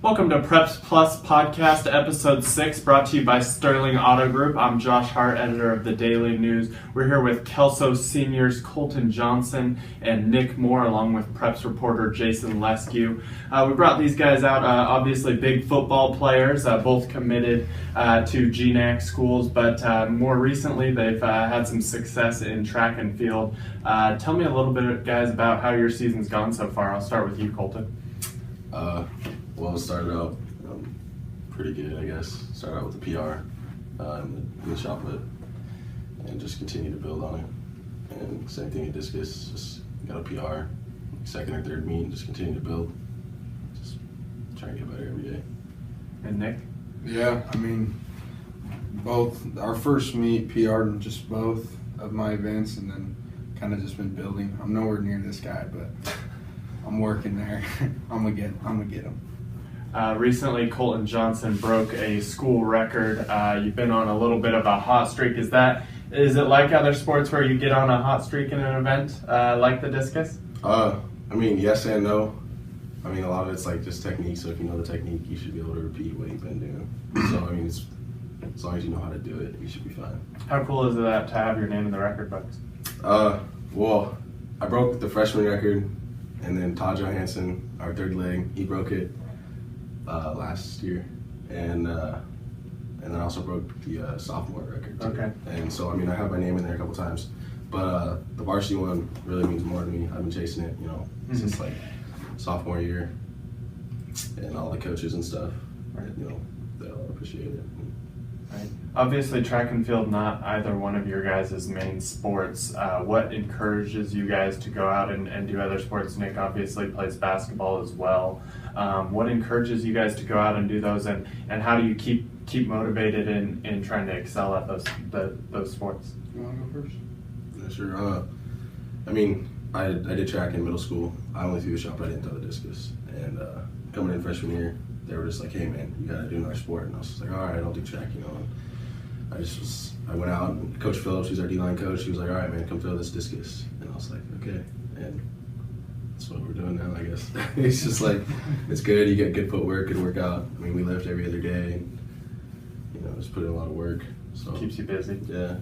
Welcome to Preps Plus Podcast, Episode 6, brought to you by Sterling Auto Group. I'm Josh Hart, editor of the Daily News. We're here with Kelso seniors Colton Johnson and Nick Moore, along with Preps reporter Jason Leskew. We brought these guys out, obviously big football players, both committed to GNAC schools, but more recently they've had some success in track and field. Tell me a little bit, guys, about how your season's gone so far. I'll start with you, Colton. Well, it started out pretty good, I guess. Started out with the PR and the shot put, and just continue to build on it. And same thing at discus, just got a PR, second or third meet, and just continue to build. Just try and get better every day. And Nick? Yeah, I mean, both our first meet PR'd in just both of my events, and then kind of just been building. I'm nowhere near this guy, but I'm working there. I'm gonna get him. Recently, Colton Johnson broke a school record. You've been on a little bit of a hot streak. Is it like other sports where you get on a hot streak in an event like the discus? I mean, yes and no. I mean, a lot of it's like just technique. So if you know the technique, you should be able to repeat what you've been doing. So I mean, as long as you know how to do it, you should be fine. How cool is it to have your name in the record books? Well, I broke the freshman record, and then Todd Johansson, our third leg, he broke it last year, and then I also broke the sophomore record too. Okay. And so I mean, I have my name in there a couple times, but the varsity one really means more to me. I've been chasing it, since like sophomore year, and all the coaches and stuff, right. They all appreciate it. Right. Obviously, track and field, not either one of your guys' main sports. What encourages you guys to go out and do other sports? Nick obviously plays basketball as well. What encourages you guys to go out and do those, and how do you keep motivated in trying to excel at those sports? You want to go first? Yeah, sure. I mean, I did track in middle school. I only threw the shot, but I didn't throw the discus. And coming in freshman year, they were just like, "Hey man, you gotta do another sport." And I was just like, "All right, I'll do track." And I went out, and Coach Phillips, who's our D-line coach, he was like, "All right man, come throw this discus." And I was like, "Okay." And that's what we're doing now, I guess. It's just like, it's good. You get good footwork, good workout. I mean, we lift every other day, and just put in a lot of work. So Keeps you busy. Yeah.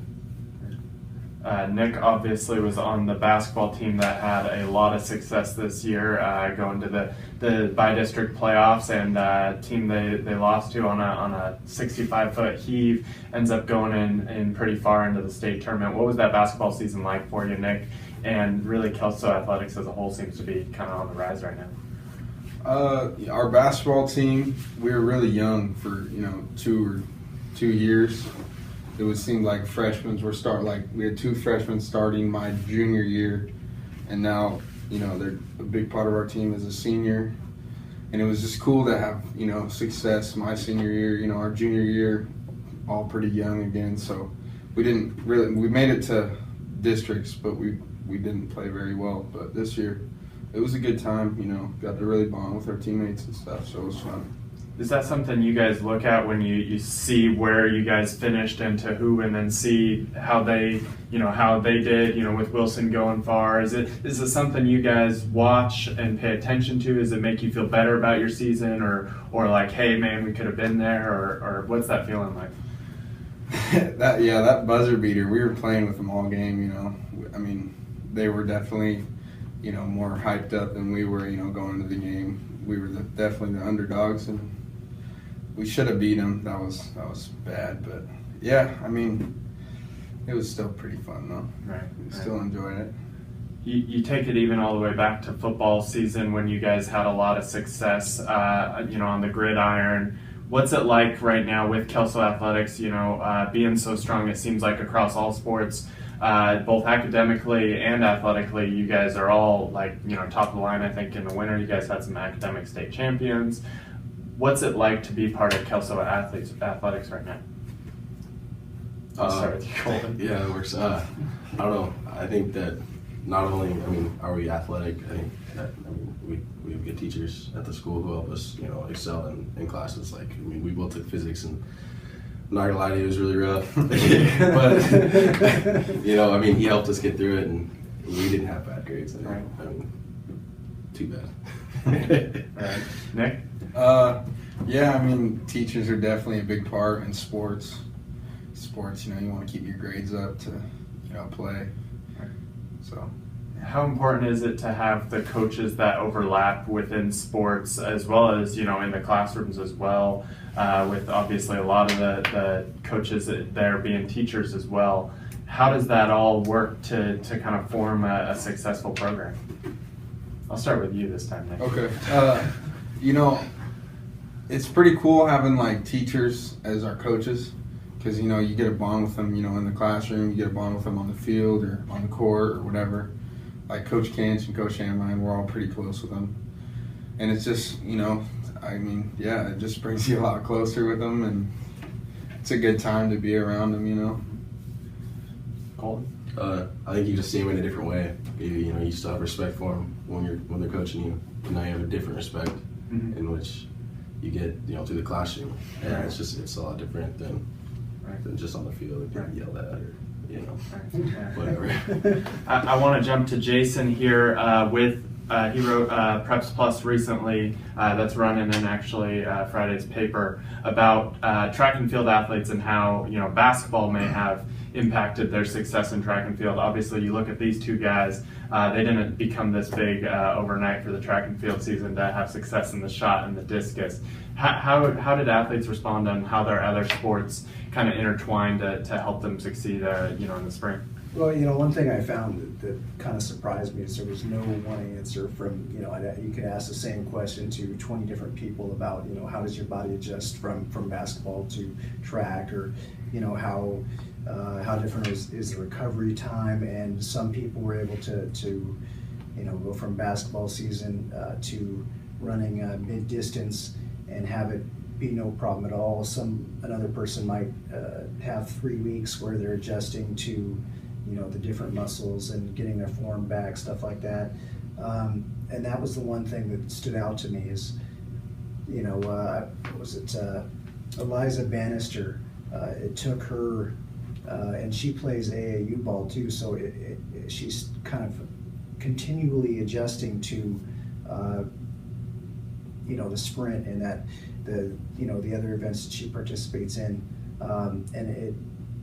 Nick obviously was on the basketball team that had a lot of success this year, going to the by-district playoffs, and team they lost to on a 65-foot heave ends up going in pretty far into the state tournament. What was that basketball season like for you, Nick? And really, Kelso athletics as a whole seems to be kind of on the rise right now. Our basketball team, we were really young for 2 years. It would seem like freshmen were we had 2 freshmen starting my junior year, and now they're a big part of our team as a senior, and it was just cool to have success my senior year. Our junior year, all pretty young again, so we made it to districts, but we didn't play very well. But this year, it was a good time. Got to really bond with our teammates and stuff, so it was fun. Is that something you guys look at when you see where you guys finished and to who, and then see how they did, with Wilson going far? Is it something you guys watch and pay attention to? Does it make you feel better about your season, or like, hey man, we could have been there, or what's that feeling like? that buzzer beater, we were playing with them all game, I mean, they were definitely, more hyped up than we were, going into the game. We were definitely the underdogs, and we should have beat them. That was bad, but yeah, I mean, it was still pretty fun though. Right. We still enjoyed it. You take it even all the way back to football season when you guys had a lot of success, on the gridiron. What's it like right now with Kelso athletics? Being so strong, it seems like across all sports, both academically and athletically, you guys are all top of the line. I think in the winter, you guys had some academic state champions. What's it like to be part of Kelso athletics right now? I'll start with you, Colton. Yeah, it works. I don't know. I think that not only, are we athletic? I think that we have good teachers at the school who help us, excel in classes. We both took physics, and I'm not gonna lie to you, it was really rough. But he helped us get through it, and we didn't have bad grades. Right. Too bad. Right. Nick? Yeah, I mean, teachers are definitely a big part in sports. Sports, you want to keep your grades up to, play. So. How important is it to have the coaches that overlap within sports as well as, in the classrooms as well, with obviously a lot of the coaches there being teachers as well? How does that all work to kind of form a successful program? I'll start with you this time, Nick. Okay. It's pretty cool having teachers as our coaches because, you get a bond with them, in the classroom, you get a bond with them on the field or on the court or whatever. Like Coach Kent and Coach Hamline, we're all pretty close with them. And it's just, it just brings you a lot closer with them, and it's a good time to be around them, Colton? I think you just see them in a different way. You still have respect for them when they're coaching you. Now you have a different respect in which you get, through the classroom. And it's a lot different than just on the field and getting yelled at or whatever. I want to jump to Jason here he wrote Preps Plus recently that's running in actually Friday's paper about track and field athletes and how basketball may have impacted their success in track and field. Obviously, you look at these two guys, they didn't become this big overnight for the track and field season to have success in the shot and the discus. How did athletes respond on how their other sports kind of intertwined to help them succeed in the spring? Well, one thing I found that kind of surprised me is there was no one answer from, you could ask the same question to 20 different people about, how does your body adjust from basketball to track, or, how different is the recovery time. And some people were able to go from basketball season to running mid-distance and have it be no problem at all. Another person might have 3 weeks where they're adjusting to the different muscles and getting their form back, stuff like that. And that was the one thing that stood out to me is, Eliza Bannister, it took her, and she plays AAU ball too, so she's kind of continually adjusting to, the sprint and that, the other events that she participates in.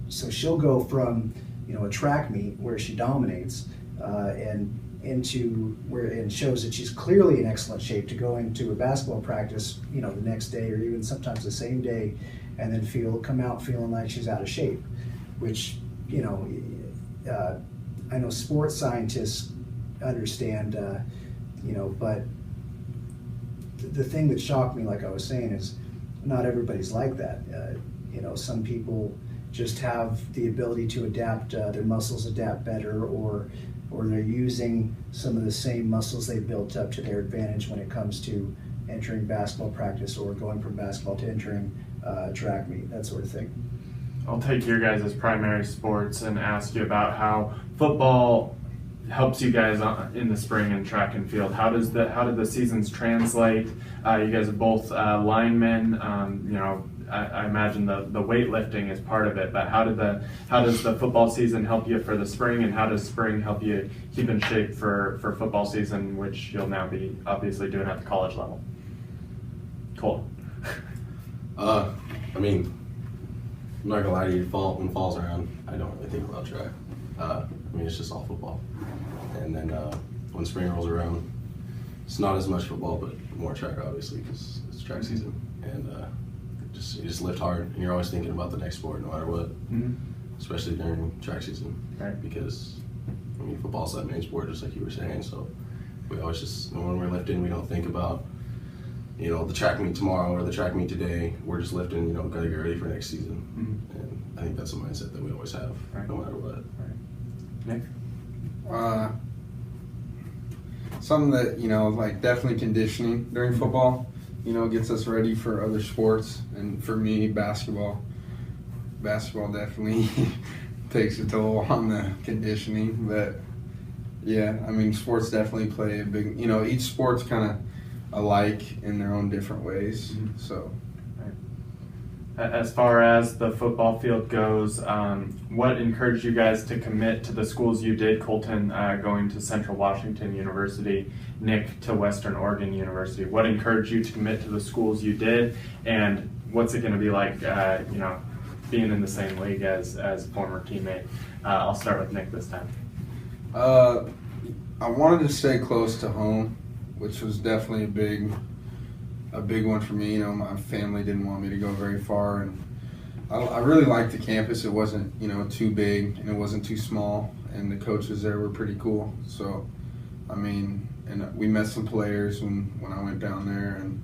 So she'll go from, a track meet where she dominates and into where it shows that she's clearly in excellent shape to go into a basketball practice, the next day or even sometimes the same day, and then come out feeling like she's out of shape, which, I know sports scientists understand, but the thing that shocked me, like I was saying, is not everybody's like that. Some people just have the ability to adapt, their muscles adapt better, or they're using some of the same muscles they built up to their advantage when it comes to entering basketball practice or going from basketball to entering track meet, that sort of thing. I'll take your guys as primary sports and ask you about how football helps you guys in the spring in track and field. How did the seasons translate? You guys are both linemen. I imagine the weightlifting is part of it, but how does the football season help you for the spring, and how does spring help you keep in shape for football season, which you'll now be obviously doing at the college level? Cool. I'm not gonna lie to you, when fall's around, I don't really think about track. It's just all football. And then when spring rolls around, it's not as much football, but more track, obviously, because it's track season. And you just lift hard, and you're always thinking about the next sport, no matter what, especially during track season. Right. Because, football's that main sport, just like you were saying, so we always just, when we're lifting, we don't think about, the track meet tomorrow or the track meet today. We're just lifting, gotta get ready for next season. And I think that's a mindset that we always have, no matter what. Nick? Something that, definitely conditioning during football, gets us ready for other sports. And for me, basketball definitely takes a toll on the conditioning. But yeah, sports definitely play a big, each sport's kind of alike in their own different ways. So. As far as the football field goes, what encouraged you guys to commit to the schools you did? Colton going to Central Washington University, Nick to Western Oregon University. What encouraged you to commit to the schools you did, and what's it going to be like, being in the same league as a former teammate? I'll start with Nick this time. I wanted to stay close to home, which was definitely a big one for me. My family didn't want me to go very far, and I really liked the campus. It wasn't, too big, and it wasn't too small, and the coaches there were pretty cool. So, and we met some players when I went down there, and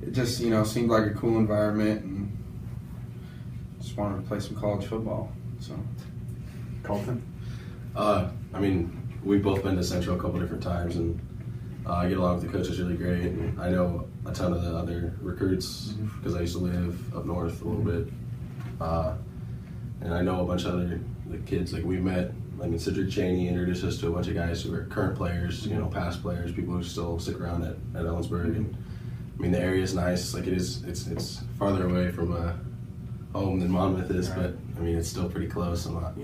it just, seemed like a cool environment, and just wanted to play some college football. So, Colton? We've both been to Central a couple different times, and I get along with the coaches really great. And I know a ton of the other recruits because I used to live up north a little bit. And I know a bunch of other kids we've met. Cedric Chaney introduced us to a bunch of guys who are current players, past players, people who still stick around at Ellensburg. And the area is nice. It's farther away from home than Monmouth is, but it's still pretty close. I'm not,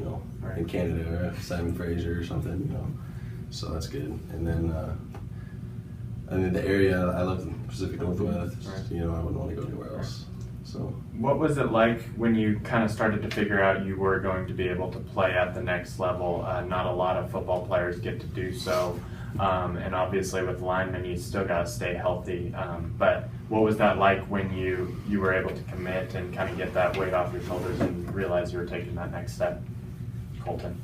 in Canada or Simon Fraser or something, so that's good. And then the area, I love the Pacific Northwest. I wouldn't want to go anywhere else. So, what was it like when you kind of started to figure out you were going to be able to play at the next level? Not a lot of football players get to do so, and obviously with linemen, you still got to stay healthy. But what was that like when you were able to commit and kind of get that weight off your shoulders and realize you were taking that next step? Colton?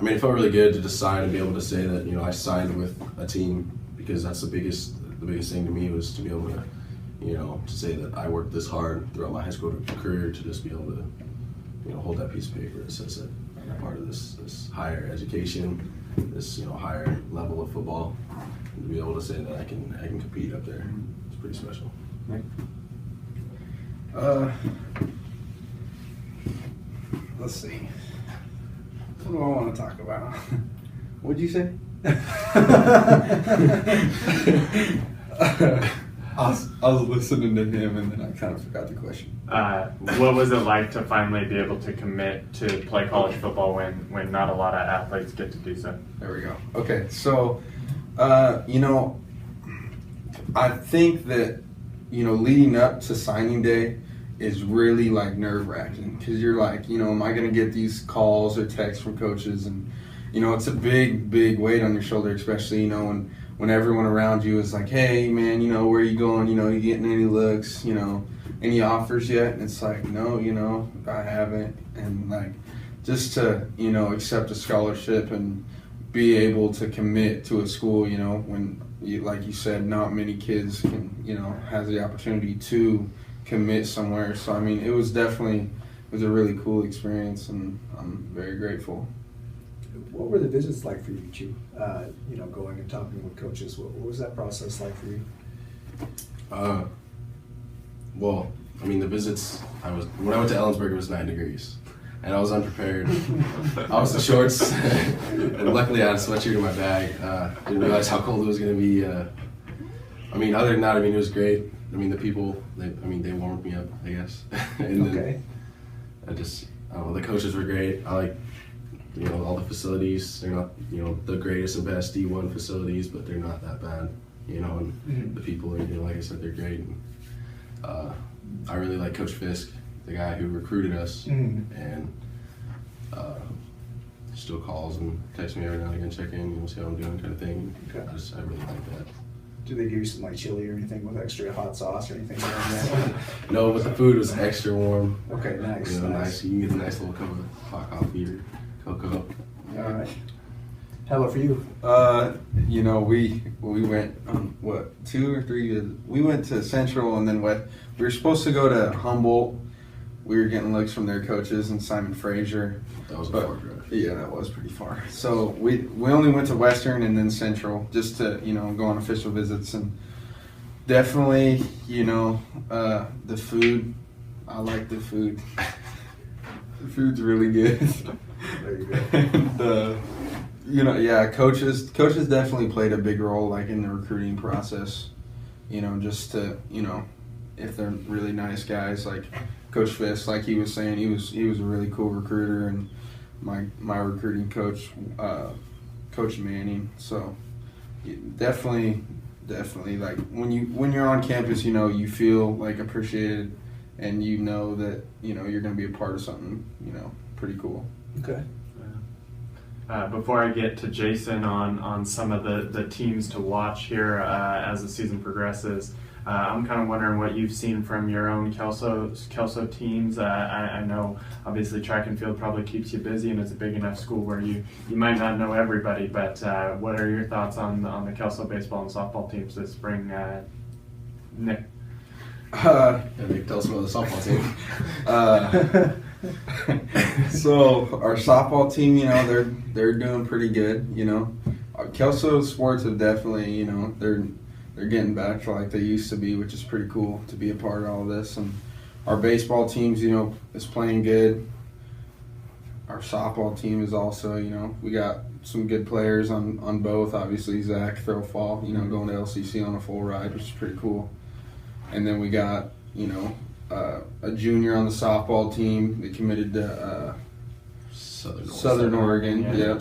It felt really good to just sign and be able to say that I signed with a team, because that's the biggest thing to me, was to be able to to say that I worked this hard throughout my high school career, to just be able to hold that piece of paper that says that I'm part of this higher education, this higher level of football, and to be able to say that I can compete up there. It's pretty special. Nick? Let's see. What do I want to talk about? What'd you say? I was listening to him, and then I kind of forgot the question. What was it like to finally be able to commit to play college football when not a lot of athletes get to do so? There we go. Okay, so, I think that, leading up to signing day is really nerve-wracking, because you're am I going to get these calls or texts from coaches? And, it's a big weight on your shoulder, especially, when everyone around you is like, hey, man, where are you going? You getting any looks? Any offers yet? And it's no, I haven't. And just to, accept a scholarship and be able to commit to a school, when, like you said, not many kids can, has the opportunity to commit somewhere. So, it was a really cool experience, and I'm very grateful. What were the visits like for you two? Going and talking with coaches. What was that process like for you? Well, the visits. When I went to Ellensburg, it was 9 degrees, and I was unprepared. I was in shorts, and luckily I had a sweatshirt in my bag. Didn't realize how cold it was going to be. Other than that, it was great. The people, they warmed me up, I guess. And okay. Then the coaches were great. I like. All the facilities, they're not, the greatest and best D1 facilities, but they're not that bad, and the people are, like I said, they're great. And, I really like Coach Fisk, the guy who recruited us, and still calls and texts me every now and again, check in, see how I'm doing, kind of thing. Okay. I really like that. Do they give you some chili or anything with extra hot sauce or anything like that? No, but the food was extra warm. Okay, nice. Nice. You can get a nice little cup of hot coffee or cocoa. All right. How about for you? We went on 2 or 3. We went to Central, and then we were supposed to go to Humboldt. We were getting looks from their coaches and Simon Fraser. That was a far drive. Yeah, that was pretty far. So we only went to Western and then Central, just to go on official visits, and definitely the food. I like the food. The food's really good. There you go. And coaches definitely played a big role in the recruiting process. Just to if they're really nice guys. Like Coach Fisk, like he was saying, he was a really cool recruiter, and my recruiting coach, Coach Manning. So definitely like when you're on campus, you feel like appreciated, and that you're going to be a part of something pretty cool. Okay. Before I get to Jason on some of the teams to watch here as the season progresses, I'm kind of wondering what you've seen from your own Kelso teams. I know obviously track and field probably keeps you busy, and it's a big enough school where you might not know everybody, but what are your thoughts on the Kelso baseball and softball teams this spring, Nick? Nick, tell us about the softball team. So our softball team, they're doing pretty good. Kelso sports have definitely, they're getting back to like they used to be, which is pretty cool to be a part of all this. And our baseball teams, is playing good. Our softball team is also, we got some good players on both. Obviously, Zach Throwfall, going to LCC on a full ride, which is pretty cool. And then we got, a junior on the softball team that committed to Southern Oregon. Yeah,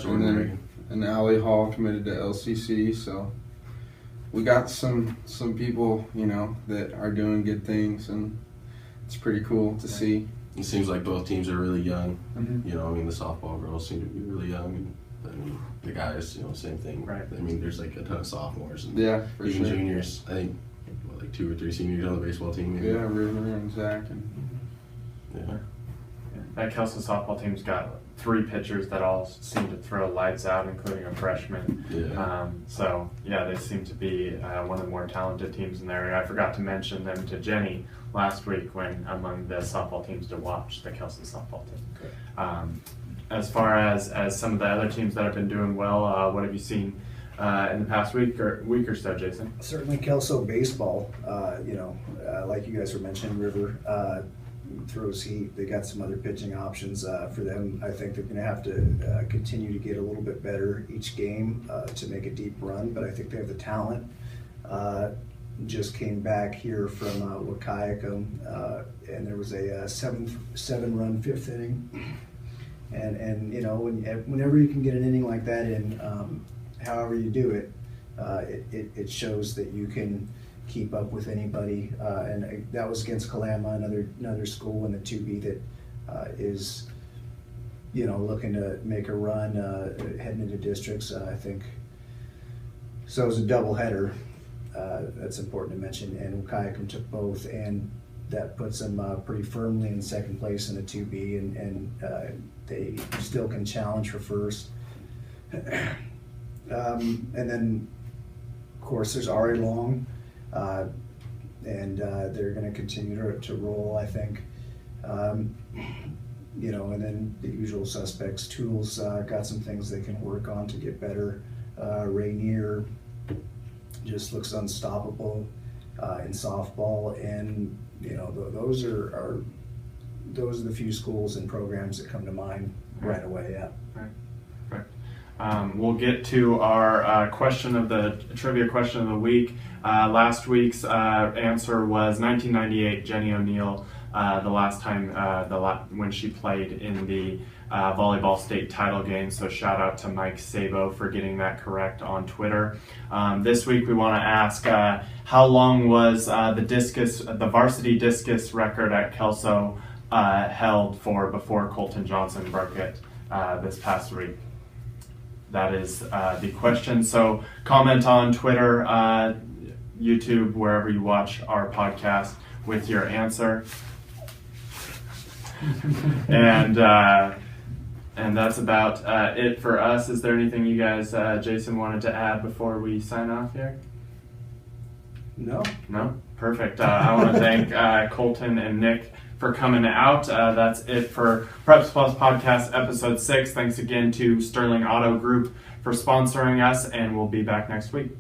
and Allie Hall committed to LCC. So we got some people, that are doing good things, and it's pretty cool to see. It seems like both teams are really young. Mm-hmm. The softball girls seem to be really young. And, the guys, same thing. Right. There's like a ton of sophomores and For even sure. juniors. I think like 2 or 3 seniors on the baseball team. Maybe. Yeah, River and Zach. Yeah. That Kelso softball team's got 3 pitchers that all seem to throw lights out, including a freshman. Yeah. They seem to be one of the more talented teams in the area. I forgot to mention them to Jenny last week when among the softball teams to watch, the Kelso softball team. Okay. As far as some of the other teams that have been doing well, what have you seen in the past week or so, Jason? Certainly Kelso baseball, like you guys were mentioning, River throws heat. They got some other pitching options for them. I think they're going to have to continue to get a little bit better each game to make a deep run, but I think they have the talent. Just came back here from Wahkiakum, and there was a 7-run 5th inning. And whenever you can get an inning like that in, however you do it, it shows that you can keep up with anybody. And that was against Kalama, another school in the 2B that is, looking to make a run heading into districts. I think so. It was a doubleheader. That's important to mention. And Wahkiakum took both, and that puts them pretty firmly in second place in the 2B, and they still can challenge for first. And then, of course, there's Ari Long, and they're going to continue to roll, I think. And then the usual suspects. Tools got some things they can work on to get better. Rainier just looks unstoppable in softball, and those are the few schools and programs that come to mind right away. Yeah. Right. We'll get to our trivia question of the week. Last week's answer was 1998. Jenny O'Neill, the last time when she played in the volleyball state title game. So shout out to Mike Sabo for getting that correct on Twitter. This week we want to ask how long was the varsity discus record at Kelso held for before Colton Johnson broke it this past week? That is the question. So comment on Twitter, YouTube, wherever you watch our podcast with your answer. And that's about it for us. Is there anything you guys, Jason, wanted to add before we sign off here? No. No? Perfect. I want to thank Colton and Nick for coming out. That's it for Preps Plus Podcast Episode 6. Thanks again to Sterling Auto Group for sponsoring us, and we'll be back next week.